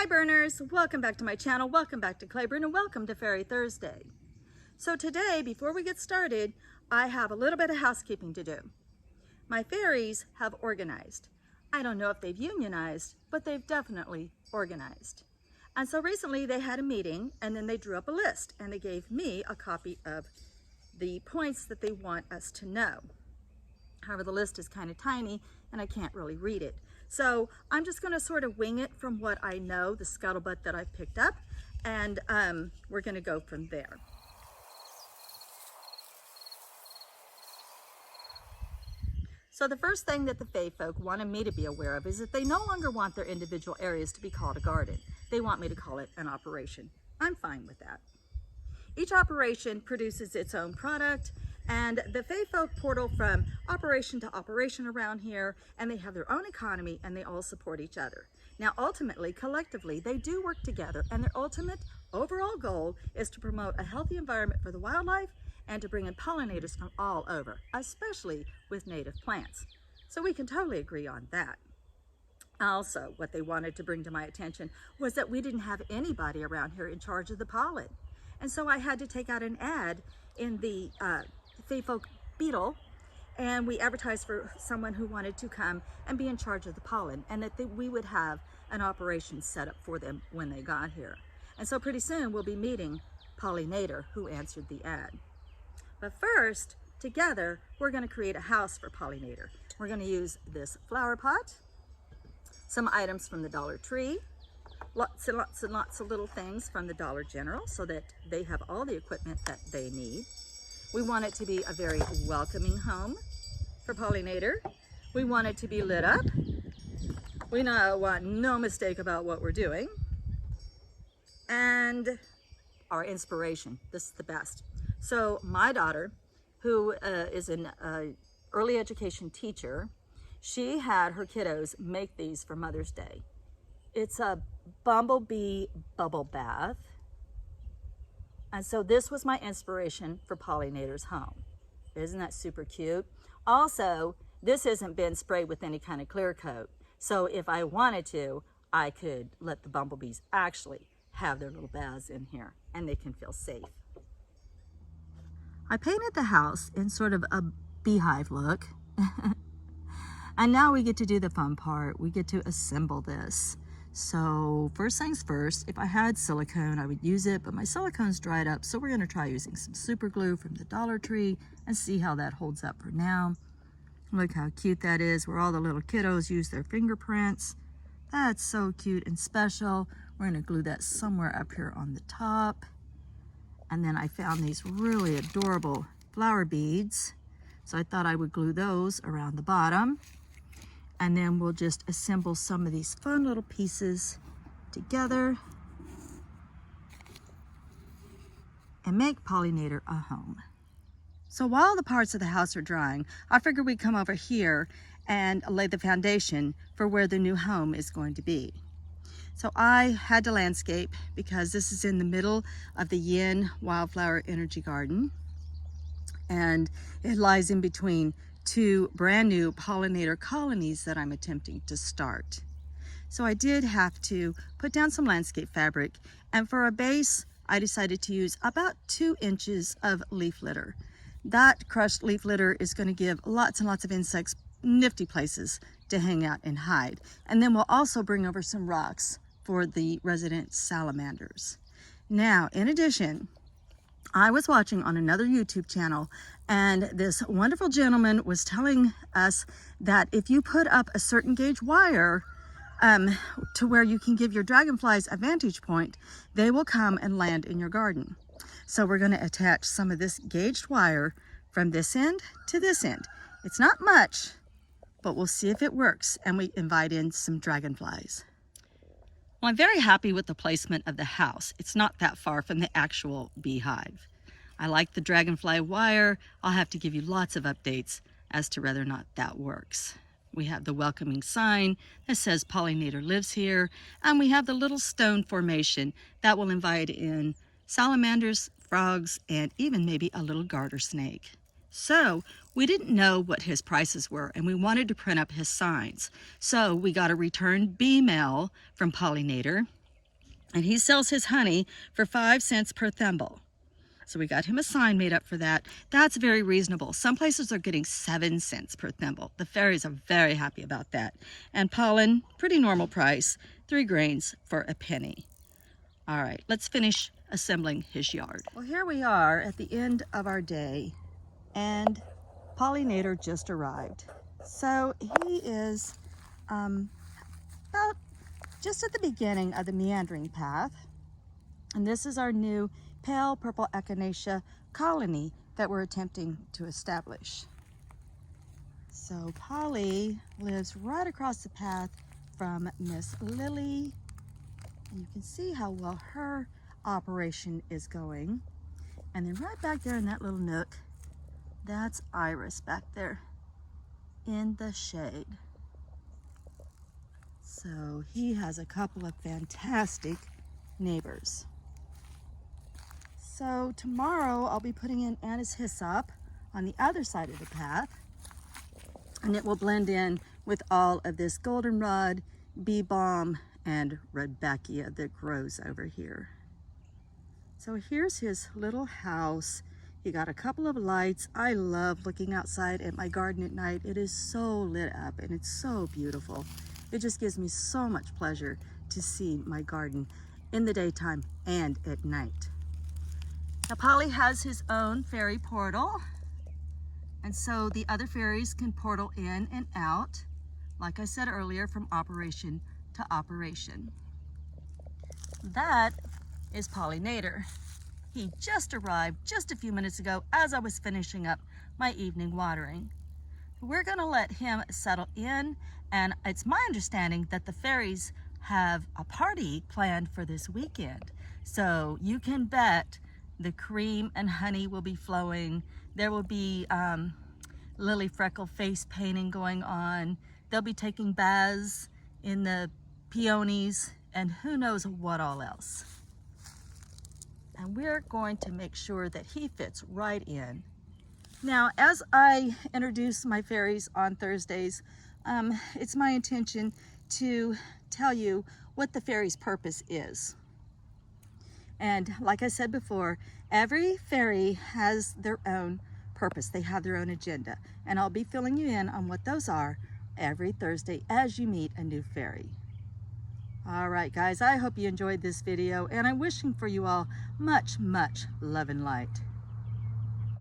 Burners, welcome back to my channel, welcome back to Clayburn, and welcome to Fairy Thursday. So today, before we get started, I have a little bit of housekeeping to do. My fairies have organized. I don't know if they've unionized, but they've definitely organized. And so recently they had a meeting and then they drew up a list and they gave me a copy of the points that they want us to know. However, the list is kind of tiny and I can't really read it. So I'm just going to sort of wing it from what I know, the scuttlebutt that I've picked up, and we're going to go from there. So the first thing that the Fae folk wanted me to be aware of is that they no longer want their individual areas to be called a garden. They want me to call it an operation. I'm fine with that. Each operation produces its own product, and the Fae folk portal from operation to operation around here, and they have their own economy and they all support each other. Now ultimately, collectively, they do work together, and their ultimate overall goal is to promote a healthy environment for the wildlife and to bring in pollinators from all over, especially with native plants. So we can totally agree on that. Also, what they wanted to bring to my attention was that we didn't have anybody around here in charge of the pollen. And so I had to take out an ad in the Fae folk Beetle, and we advertised for someone who wanted to come and be in charge of the pollen, and that we would have an operation set up for them when they got here. And so pretty soon we'll be meeting Pollinator, who answered the ad. But first, together, we're going to create a house for Pollinator. We're going to use this flower pot, some items from the Dollar Tree, lots and lots and lots of little things from the Dollar General so that they have all the equipment that they need. We want it to be a very welcoming home for Pollinator. We want it to be lit up. We want no mistake about what we're doing. And our inspiration, this is the best. So my daughter, who is an early education teacher, she had her kiddos make these for Mother's Day. It's a bumblebee bubble bath. And so this was my inspiration for Pollinator's home. Isn't that super cute? Also, this hasn't been sprayed with any kind of clear coat. So if I wanted to, I could let the bumblebees actually have their little baths in here and they can feel safe. I painted the house in sort of a beehive look. And now we get to do the fun part. We get to assemble this. So first things first, if I had silicone, I would use it, but my silicone's dried up. So we're gonna try using some super glue from the Dollar Tree and see how that holds up for now. Look how cute that is, where all the little kiddos use their fingerprints. That's so cute and special. We're gonna glue that somewhere up here on the top. And then I found these really adorable flower beads. So I thought I would glue those around the bottom. And then we'll just assemble some of these fun little pieces together and make Pollinator a home. So while the parts of the house are drying, I figured we'd come over here and lay the foundation for where the new home is going to be. So I had to landscape because this is in the middle of the Yin Wildflower Energy Garden, and it lies in between two brand new pollinator colonies that I'm attempting to start. So I did have to put down some landscape fabric, and for a base I decided to use about 2 inches of leaf litter. That crushed leaf litter is going to give lots and lots of insects nifty places to hang out and hide. And then we'll also bring over some rocks for the resident salamanders. Now, in addition, I was watching on another YouTube channel, and this wonderful gentleman was telling us that if you put up a certain gauge wire to where you can give your dragonflies a vantage point, they will come and land in your garden. So we're going to attach some of this gauged wire from this end to this end. It's not much, but we'll see if it works, and we invite in some dragonflies. Well, I'm very happy with the placement of the house. It's not that far from the actual beehive. I like the dragonfly wire. I'll have to give you lots of updates as to whether or not that works. We have the welcoming sign that says Pollinator lives here, and we have the little stone formation that will invite in salamanders, frogs, and even maybe a little garter snake. So we didn't know what his prices were, and we wanted to print up his signs. So we got a returned bee mail from Pollinator, And he sells his honey for 5 cents per thimble. So we got him a sign made up for that. That's very reasonable. Some places are getting 7 cents per thimble. The fairies are very happy about that. And pollen, pretty normal price, 3 grains for a penny. All right, let's finish assembling his yard. Well, here we are at the end of our day, and Pollinator just arrived. So he is about just at the beginning of the meandering path. And this is our new pale purple echinacea colony that we're attempting to establish. So Pauly lives right across the path from Miss Lily. And you can see how well her operation is going. And then right back there in that little nook, that's Iris back there in the shade. So he has a couple of fantastic neighbors. So tomorrow I'll be putting in Anna's hyssop on the other side of the path, and it will blend in with all of this goldenrod, bee balm, and rudbeckia that grows over here. So here's his little house. He got a couple of lights. I love looking outside at my garden at night. It is so lit up and it's so beautiful. It just gives me so much pleasure to see my garden in the daytime and at night. Now Pauly has his own fairy portal, and so the other fairies can portal in and out, like I said earlier, from operation to operation. That is Pollinator. He just arrived just a few minutes ago as I was finishing up my evening watering. We're going to let him settle in, and it's my understanding that the fairies have a party planned for this weekend. So you can bet the cream and honey will be flowing. There will be lily freckle face painting going on. They'll be taking baths in the peonies and who knows what all else. And we're going to make sure that he fits right in. Now, as I introduce my fairies on Thursdays, it's my intention to tell you what the fairy's purpose is. And like I said before, every fairy has their own purpose. They have their own agenda. And I'll be filling you in on what those are every Thursday as you meet a new fairy. All right, guys, I hope you enjoyed this video, and I'm wishing for you all much, much love and light.